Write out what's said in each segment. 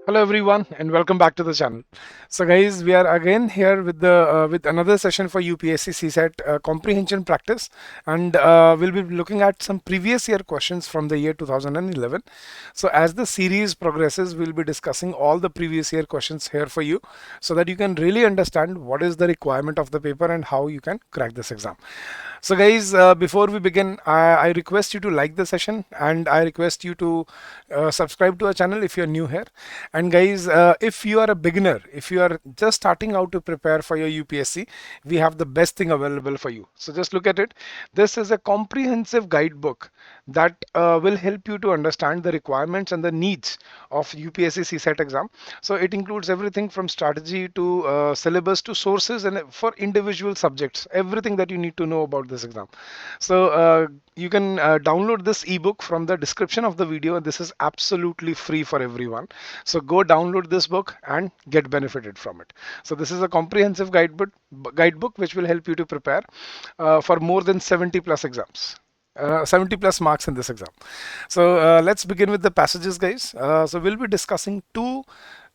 Hello everyone and welcome back to the channel. So guys, we are again here with another session for UPSC CSAT comprehension practice, and we'll be looking at some previous year questions from the year 2011. So as the series progresses, we'll be discussing all the previous year questions here for you so that you can really understand what is the requirement of the paper and how you can crack this exam. So guys, before we begin, I request you to like the session, and I request you to subscribe to our channel if you're new here. And guys, if you are a beginner, if you are just starting out to prepare for your UPSC, we have the best thing available for you. So just look at it. This is a comprehensive guidebook that will help you to understand the requirements and the needs of UPSC CSAT exam. So it includes everything from strategy to syllabus to sources, and for individual subjects, everything that you need to know about this exam. So you can download this ebook from the description of the video. This is absolutely free for everyone. So go download this book and get benefited from it. So this is a comprehensive guidebook which will help you to prepare for more than 70 plus exams. 70 plus marks in this exam. So let's begin with the passages, guys. So we'll be discussing two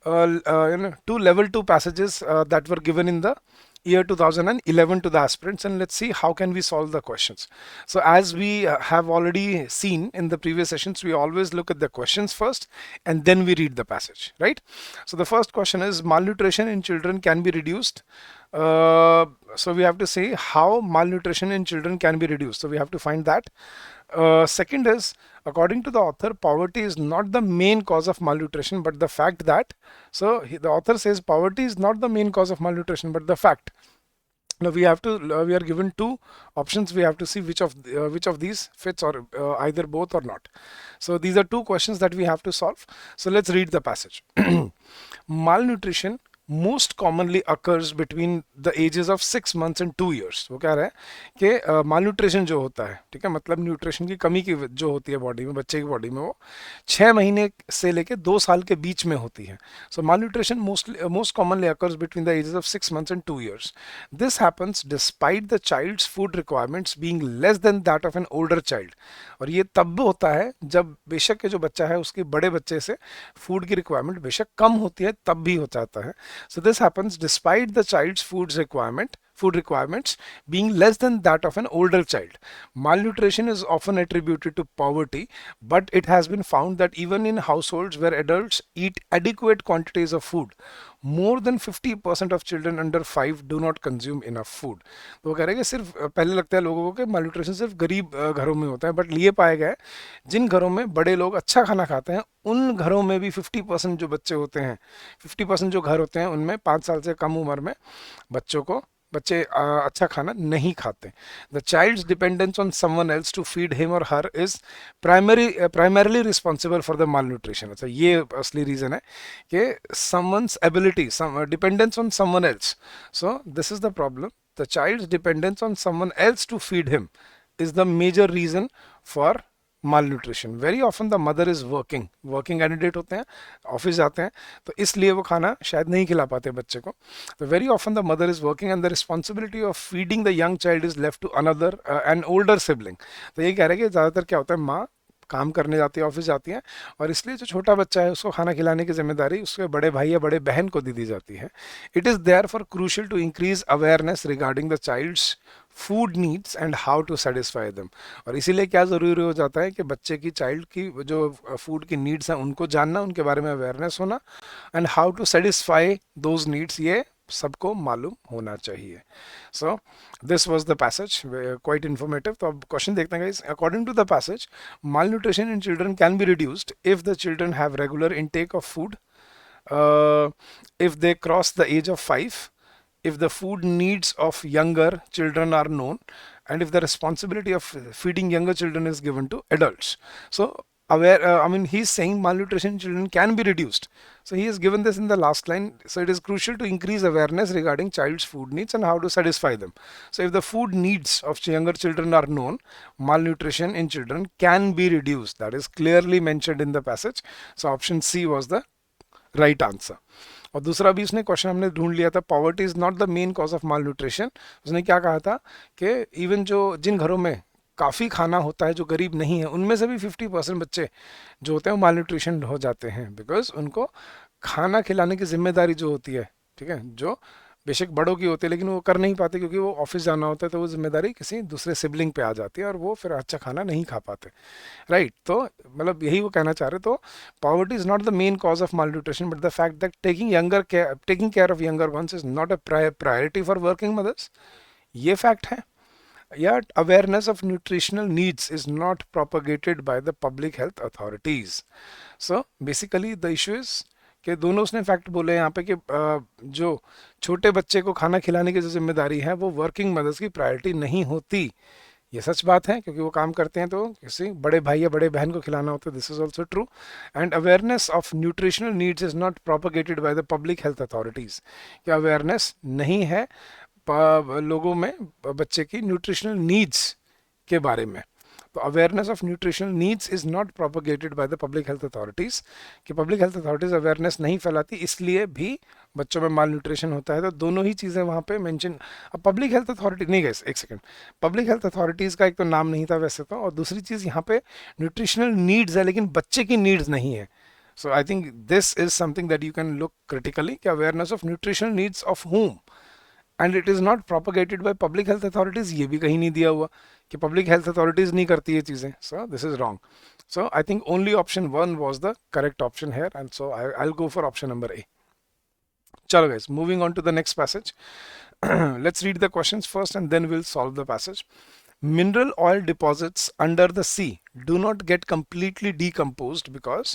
level 2 passages that were given in the year 2011 to the aspirants, and let's see how can we solve the questions. So as we have already seen in the previous sessions, we always look at the questions first and then we read the passage, right? So the first question is, malnutrition in children can be reduced. So we have to say how malnutrition in children can be reduced. So we have to find that. Second is, according to the author, poverty is not the main cause of malnutrition, but the fact that, the author says poverty is not the main cause of malnutrition, but the fact. Now we have to, we are given two options. We have to see which of these fits, or either both or not. So these are two questions that we have to solve. So let's read the passage. Malnutrition most commonly occurs between the ages of 6 months and 2 years. वो कह रहा है कि malnutrition जो होता है, ठीक है, मतलब न्यूट्रिशन की कमी की जो होती है बॉडी में, बच्चे की बॉडी में, वो 6 महीने से लेके 2 साल के बीच में होती है. So malnutrition most commonly occurs between the ages of 6 months and 2 years. This happens despite the child's food requirements being less than that of an older child. और ये तब होता है जब बेशक के जो बच्चा है उसके बड़े बच्चे से फूड की रिक्वायरमेंट बेशक कम होती है, तब भी हो जाता है. So this happens despite the child's food requirements being less than that of an older child. Malnutrition is often attributed to poverty, but it has been found that even in households where adults eat adequate quantities of food, more than 50% of children under 5 do not consume enough food. तो वो कह रहे हैं कि सिर्फ पहले लगता है लोगों को कि malnutrition सिर्फ गरीब घरों में होता है, बट ये पाया गया है जिन घरों में बड़े लोग अच्छा खाना खाते हैं उन घरों में भी 50% जो बच्चे होते हैं, 50% जो घर होते हैं उनमें 5 साल से कम उम्र में बच्चे अच्छा खाना नहीं खाते. The child's dependence on someone else to feed him or her is primarily responsible for the malnutrition. अच्छा, ये असली रीजन है कि someone's ability, dependence on someone else. So this is the problem. The child's dependence on someone else to feed him is the major reason for malnutrition. Very often the mother is working candidate होते हैं, office जाते हैं, तो इसलिए वो खाना शायद नहीं खिला पाते बच्चे को. तो very often the mother is working and the responsibility of feeding the young child is left to another an older sibling. तो ये कह रहे हैं कि ज़्यादातर क्या होता है, माँ काम करने जाती है, ऑफिस जाती हैं, और इसलिए जो छोटा बच्चा है उसको खाना खिलाने की जिम्मेदारी उसके बड़े भाई या बड़े बहन को दे दी जाती है. It is therefore crucial to increase awareness regarding the child's food needs and how to satisfy them. और इसीलिए क्या ज़रूरी हो जाता है कि बच्चे की, चाइल्ड की जो फूड की नीड्स हैं उनको जानना, उनके बारे में अवेयरनेस होना, and how to satisfy those needs, ये सबको मालूम होना चाहिए. So this was the passage, quite informative. तो अब क्वेश्चन देखते हैं guys. According to the passage, malnutrition in children can be reduced if the children have regular intake of food, if they cross the age of 5, if the food needs of younger children are known, and if the responsibility of feeding younger children is given to adults. So he's saying malnutrition in children can be reduced. So he has given this in the last line. So it is crucial to increase awareness regarding child's food needs and how to satisfy them. So if the food needs of younger children are known, malnutrition in children can be reduced. That is clearly mentioned in the passage. So option C was the right answer. और दूसरा भी उसने question हमने ढूंढ लिया था, poverty is not the main cause of mall nutrition. उसने क्या कहा था कि इवन जिन घरों में काफ़ी खाना होता है, जो गरीब नहीं है, उनमें से भी 50% बच्चे जो होते हैं वो माल न्यूट्रिशन हो जाते हैं, बिकॉज उनको खाना खिलाने की जिम्मेदारी जो होती है, ठीक है, जो बेशक बड़ों की होती है लेकिन वो कर नहीं पाते क्योंकि वो ऑफिस जाना होता है, तो वो जिम्मेदारी किसी दूसरे सिबलिंग पे आ जाती है और वो फिर अच्छा खाना नहीं खा पाते, राइट। तो मतलब यही वो कहना चाह रहे। तो poverty is not the main cause of mall nutrition but the fact that taking care of younger once is not a priority for working mothers, ये फैक्ट है। Yet, awareness of nutritional needs is not propagated by the public health authorities. So, basically, the issue is कि दोनों उसने fact बोले यहाँ पे कि जो छोटे बच्चे को खाना खिलाने की जो जिम्मेदारी है वो वर्किंग मदर्स की प्रायोरिटी नहीं होती। ये सच बात है क्योंकि वो काम करते हैं तो किसी बड़े भाई या बड़े बहन को खिलाना होता है, this is also true. And awareness of nutritional needs is not propagated by the public health authorities, कि अवेयरनेस नहीं है लोगों में बच्चे की न्यूट्रिशनल नीड्स के बारे में। तो awareness of nutritional needs is not propagated by the public health authorities, कि पब्लिक हेल्थ अथॉरिटीज अवेयरनेस नहीं फैलाती, इसलिए भी बच्चों में माल न्यूट्रिशन होता है। तो दोनों ही चीज़ें वहाँ पे मेंशन। अब पब्लिक हेल्थ अथॉरिटी नहीं गए, एक सेकंड, पब्लिक हेल्थ अथॉरिटीज़ का एक तो नाम नहीं था वैसे तो, और दूसरी चीज़ यहाँ पे न्यूट्रिशनल नीड्स है लेकिन बच्चे की नीड्स नहीं है। So I think this is something that you can look critically, कि awareness of nutritional needs of whom and it is not propagated by public health authorities, ये भी कहीं नहीं दिया हुआ कि पब्लिक हेल्थ अथॉरिटीज़ नहीं करती ये चीज़ें। सो this is wrong. So I think only option 1 was the correct option here, and so I will go for option number A. चलो guys, moving on to the next passage. Let's read the questions first and then we'll solve the passage. Mineral oil deposits under the sea do not get completely decomposed because,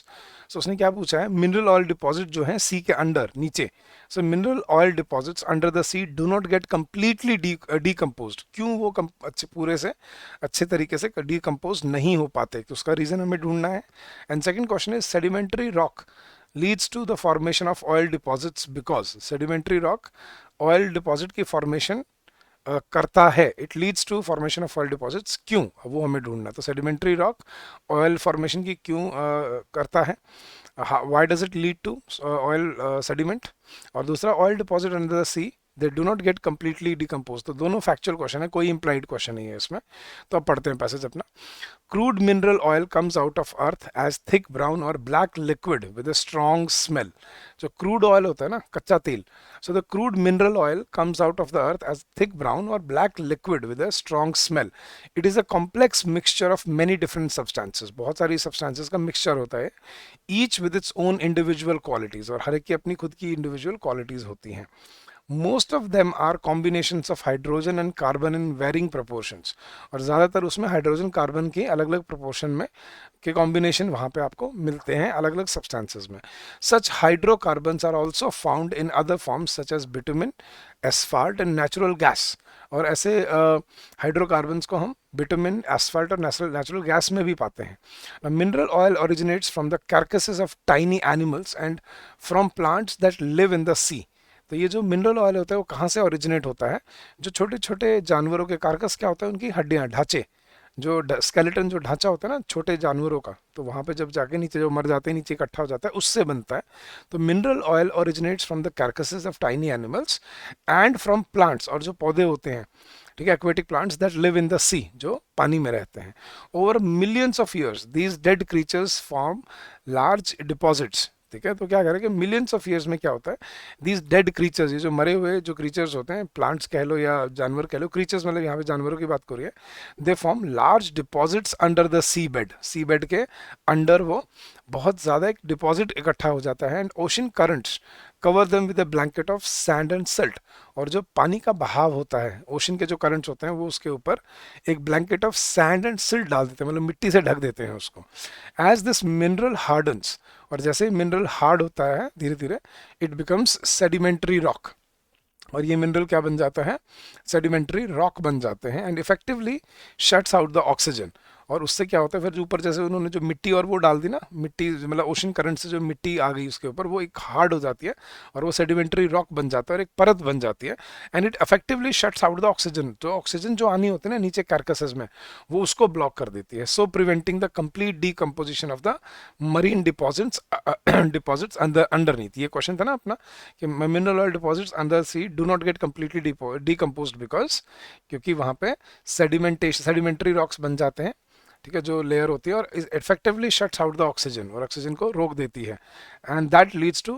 so उसने क्या पूछा है, mineral oil deposit जो है sea के अंदर नीचे, so mineral oil deposits under the sea do not get completely decomposed, क्यों वो अच्छे पूरे से अच्छे तरीके से decompose नहीं हो पाते, तो उसका रीजन हमें ढूंढना है। एंड सेकंड क्वेश्चन है sedimentary rock leads to the formation of oil deposits because, sedimentary rock oil deposit की formation करता है, it leads to formation of oil deposits, क्यों, वो हमें ढूंढना है। तो सेडिमेंट्री रॉक ऑयल फॉर्मेशन की क्यों करता है, why does it lead to oil sediment, और दूसरा oil deposit under the sea they do not get completely decompose. तो दोनों फैक्चुअल क्वेश्चन है, कोई इंप्लाइड क्वेश्चन नहीं है इसमें। तो अब पढ़ते हैं पैसेज अपना। Crude mineral oil comes out of earth as thick brown और black liquid with a strong smell. जो क्रूड ऑयल होता है ना, कच्चा तेल, so the crude mineral oil comes out of the earth as thick brown or black liquid with a strong smell. It is a complex mixture of many different substances, बहुत सारी substances का mixture होता है, each with its own individual qualities, और हर एक की अपनी खुद की individual qualities होती हैं। Most of them are combinations of hydrogen and carbon in varying proportions, और ज़्यादातर उसमें हाइड्रोजन कार्बन के अलग अलग प्रोपोर्शन में के कॉम्बिनेशन वहाँ पे आपको मिलते हैं अलग अलग सब्सटेंसेस में। Such hydrocarbons are also found in other forms such as bitumen, asphalt and natural gas, और ऐसे हाइड्रोकार्बन्स को हम बिटुमिन, एस्फाल्ट और नेचुरल गैस में भी पाते हैं। Mineral oil originates from the carcasses of tiny animals and from plants that live in the sea. तो ये जो मिनरल ऑयल होता है वो कहाँ से ओरिजिनेट होता है, जो छोटे छोटे जानवरों के कार्कस क्या होता है, उनकी हड्डियाँ, ढांचे, जो स्केलेटन, जो ढांचा होता है ना छोटे जानवरों का, तो वहाँ पे जब जाके नीचे जो मर जाते हैं नीचे इकट्ठा हो जाता है, उससे बनता है। तो mineral oil originates from the carcasses of tiny animals and from plants, और जो पौधे होते हैं, ठीक है, aquatic plants that live in the sea, जो पानी में रहते हैं। Over millions of years these dead creatures form large deposits, ठीक है। तो क्या करें कि मिलियंस ऑफ ईयर्स में क्या होता है, दीज डेड क्रीचर्स, ये जो मरे हुए जो क्रीचर्स होते हैं, प्लांट्स कह लो या जानवर कह लो, क्रीचर्स मतलब यहाँ पे जानवरों की बात कर रही है, they form large deposits under the sea bed, sea bed के अंडर वो बहुत ज़्यादा एक डिपॉजिट इकट्ठा हो जाता है। And ocean currents cover them with a blanket of sand and silt, और जो पानी का बहाव होता है, ओशन के जो करंट्स होते हैं, वो उसके ऊपर एक blanket of sand and silt डाल देते हैं, मतलब मिट्टी से ढक देते हैं उसको। एज दिस मिनरल हार्डन्स, और जैसे ही मिनरल हार्ड होता है धीरे धीरे, इट बिकम्स सेडिमेंट्री रॉक, और ये मिनरल क्या बन जाता है, सेडिमेंट्री रॉक बन जाते हैं। And effectively shuts out the oxygen, और उससे क्या होता है फिर ऊपर जैसे उन्होंने जो मिट्टी और वो डाल दी ना, मिट्टी मतलब ओशन करंट से जो मिट्टी आ गई उसके ऊपर, वो एक हार्ड हो जाती है और वो सेडिमेंट्री रॉक बन जाता है और एक परत बन जाती है। And it effectively shuts out the oxygen, तो ऑक्सीजन जो आनी होती है ना नीचे कार्कसेस में, वो उसको ब्लॉक कर देती है। So preventing the complete decomposition of the marine deposits underneath. ये क्वेश्चन था ना अपना कि mineral oil deposits under sea do not get completely decomposed because, क्योंकि वहाँ पे सेडिमेंट्री रॉक्स बन जाते हैं, ठीक है, जो लेयर होती है, और effectively shuts out the oxygen, और ऑक्सीजन को रोक देती है। And that leads to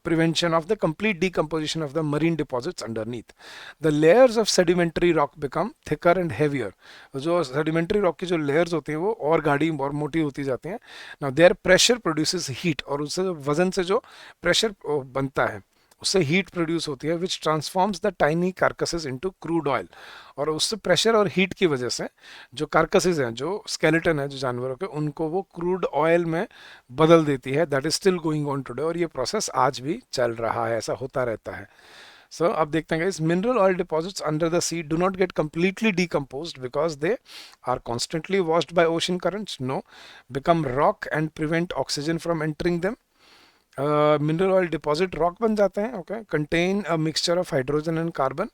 prevention of the complete decomposition of the marine deposits underneath. The layers of sedimentary rock become thicker and heavier. जो sedimentary rock की जो layers होती हैं वो और गाढ़ी और मोटी होती जाती हैं. Now their pressure produces heat, और उससे वजन से जो pressure बनता है उससे हीट प्रोड्यूस होती है, which transforms the tiny carcasses into crude oil. और उससे प्रेशर और हीट की वजह से जो कार्कसेस हैं, जो स्केलेटन है जो जानवरों के, उनको वो क्रूड ऑयल में बदल देती है. That is still going on today, और ये प्रोसेस आज भी चल रहा है, ऐसा होता रहता है. So, अब देखते हैं guys, mineral oil deposits under the sea do not get completely decomposed because they are constantly washed by ocean currents. No, become rock and prevent oxygen from entering them. Mineral oil deposit rock बन जाते हैं. Okay, contain a mixture of hydrogen and carbon,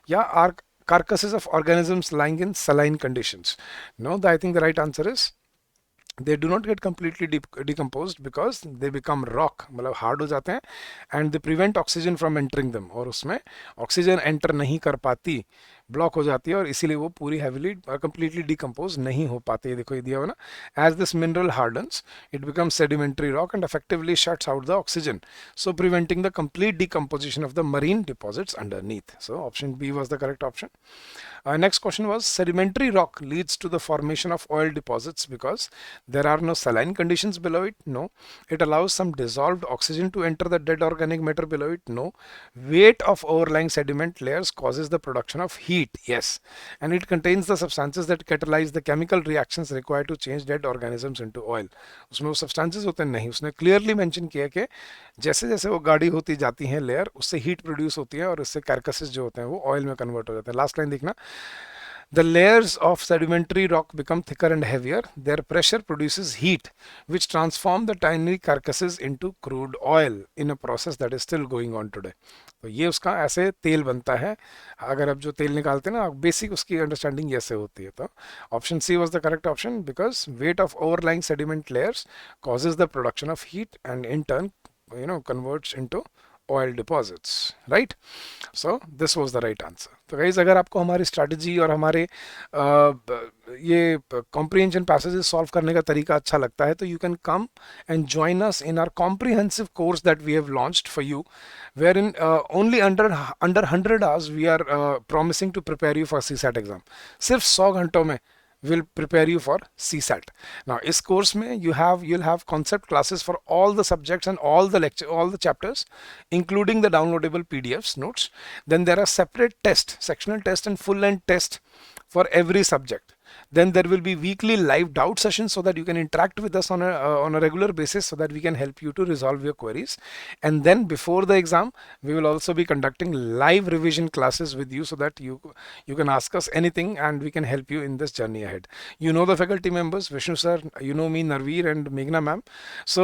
या are carcasses of organisms lying in saline conditions. No, I think the right answer is they do not get completely decomposed because they become rock, मतलब hard हो जाते हैं, and they prevent oxygen from entering them, और उसमें oxygen enter नहीं कर पाती, block हो जाती है, और इसीलिए वो पूरी हैवीली कंप्लीटली डिकम्पोज नहीं हो पाती है. देखो ये दिया हुआ ना, as this mineral hardens it becomes sedimentary rock and effectively shuts out the oxygen, so preventing the complete decomposition of the marine deposits underneath. So option B was the correct option. Next question was, sedimentary rock leads to the formation of oil deposits because there are no saline conditions below it. No. It allows some dissolved oxygen to enter the dead organic matter below it. No. Weight of overlying sediment layers causes the production of heat. Yes. And it contains the substances that catalyze the chemical reactions required to change dead organisms into oil. उसमें वो substances होते नहीं, उसने clearly mention किया कि जैसे जैसे वो गाढ़ी होती जाती हैं लेयर, उससे हीट प्रोड्यूस होती है और उससे carcasses जो होते हैं वो ऑयल में कन्वर्ट हो जाते हैं. लास्ट लाइन देखना, the layers of sedimentary rock become thicker and heavier. Their pressure produces heat, which transform the tiny carcasses into crude oil in a process that is still going on today. तो ये उसका ऐसे तेल बनता है. अगर अब जो तेल निकालते हैं ना, बेसिक उसकी अंडरस्टैंडिंग ऐसे होती है. तो option she was the correct option, because weight of overlying sediment layers causes the production of heat and in turn converts into oil deposits, right? So this was the right answer. तो guys, अगर आपको हमारी strategy और हमारे ये comprehension passages solve करने का तरीका अच्छा लगता है, तो you can come and join us in our comprehensive course that we have launched for you, wherein only under 100 hours we are promising to prepare you for CSAT exam. सिर्फ 100 घंटों में will prepare you for CSAT. Now, इस course में you'll have concept classes for all the subjects and all the chapters, including the downloadable PDFs, notes. Then there are separate tests, sectional test and full length test for every subject. Then there will be weekly live doubt sessions so that you can interact with us on a regular basis, so that we can help you to resolve your queries. And then before the exam, we will also be conducting live revision classes with you, so that you can ask us anything and we can help you in this journey ahead. You know the faculty members, Vishnu sir, you know me, Narveer and Meghna ma'am. So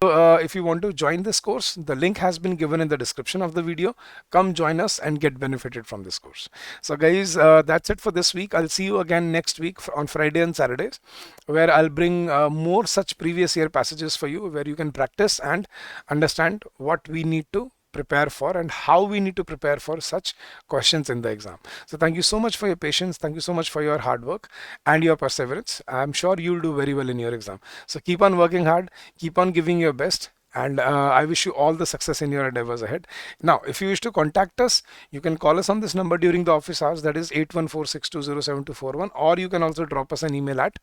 if you want to join this course, the link has been given in the description of the video. Come join us and get benefited from this course. So guys, that's it for this week. I'll see you again next week on Friday and Saturdays, where I'll bring more such previous year passages for you, where you can practice and understand what we need to prepare for and how we need to prepare for such questions in the exam. So thank you so much for your patience. Thank you so much for your hard work and your perseverance. I'm sure you'll do very well in your exam. So keep on working hard, keep on giving your best, and I wish you all the success in your endeavors ahead. Now, if you wish to contact us, you can call us on this number during the office hours, that is 8146207241, or you can also drop us an email at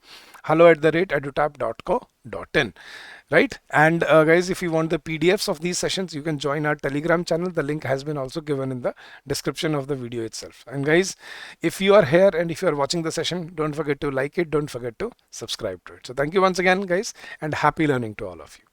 hello@edutap.co.in. Right? And guys, if you want the PDFs of these sessions, you can join our Telegram channel. The link has been also given in the description of the video itself. And guys, if you are here and if you are watching the session, don't forget to like it, don't forget to subscribe to it. So thank you once again, guys, and happy learning to all of you.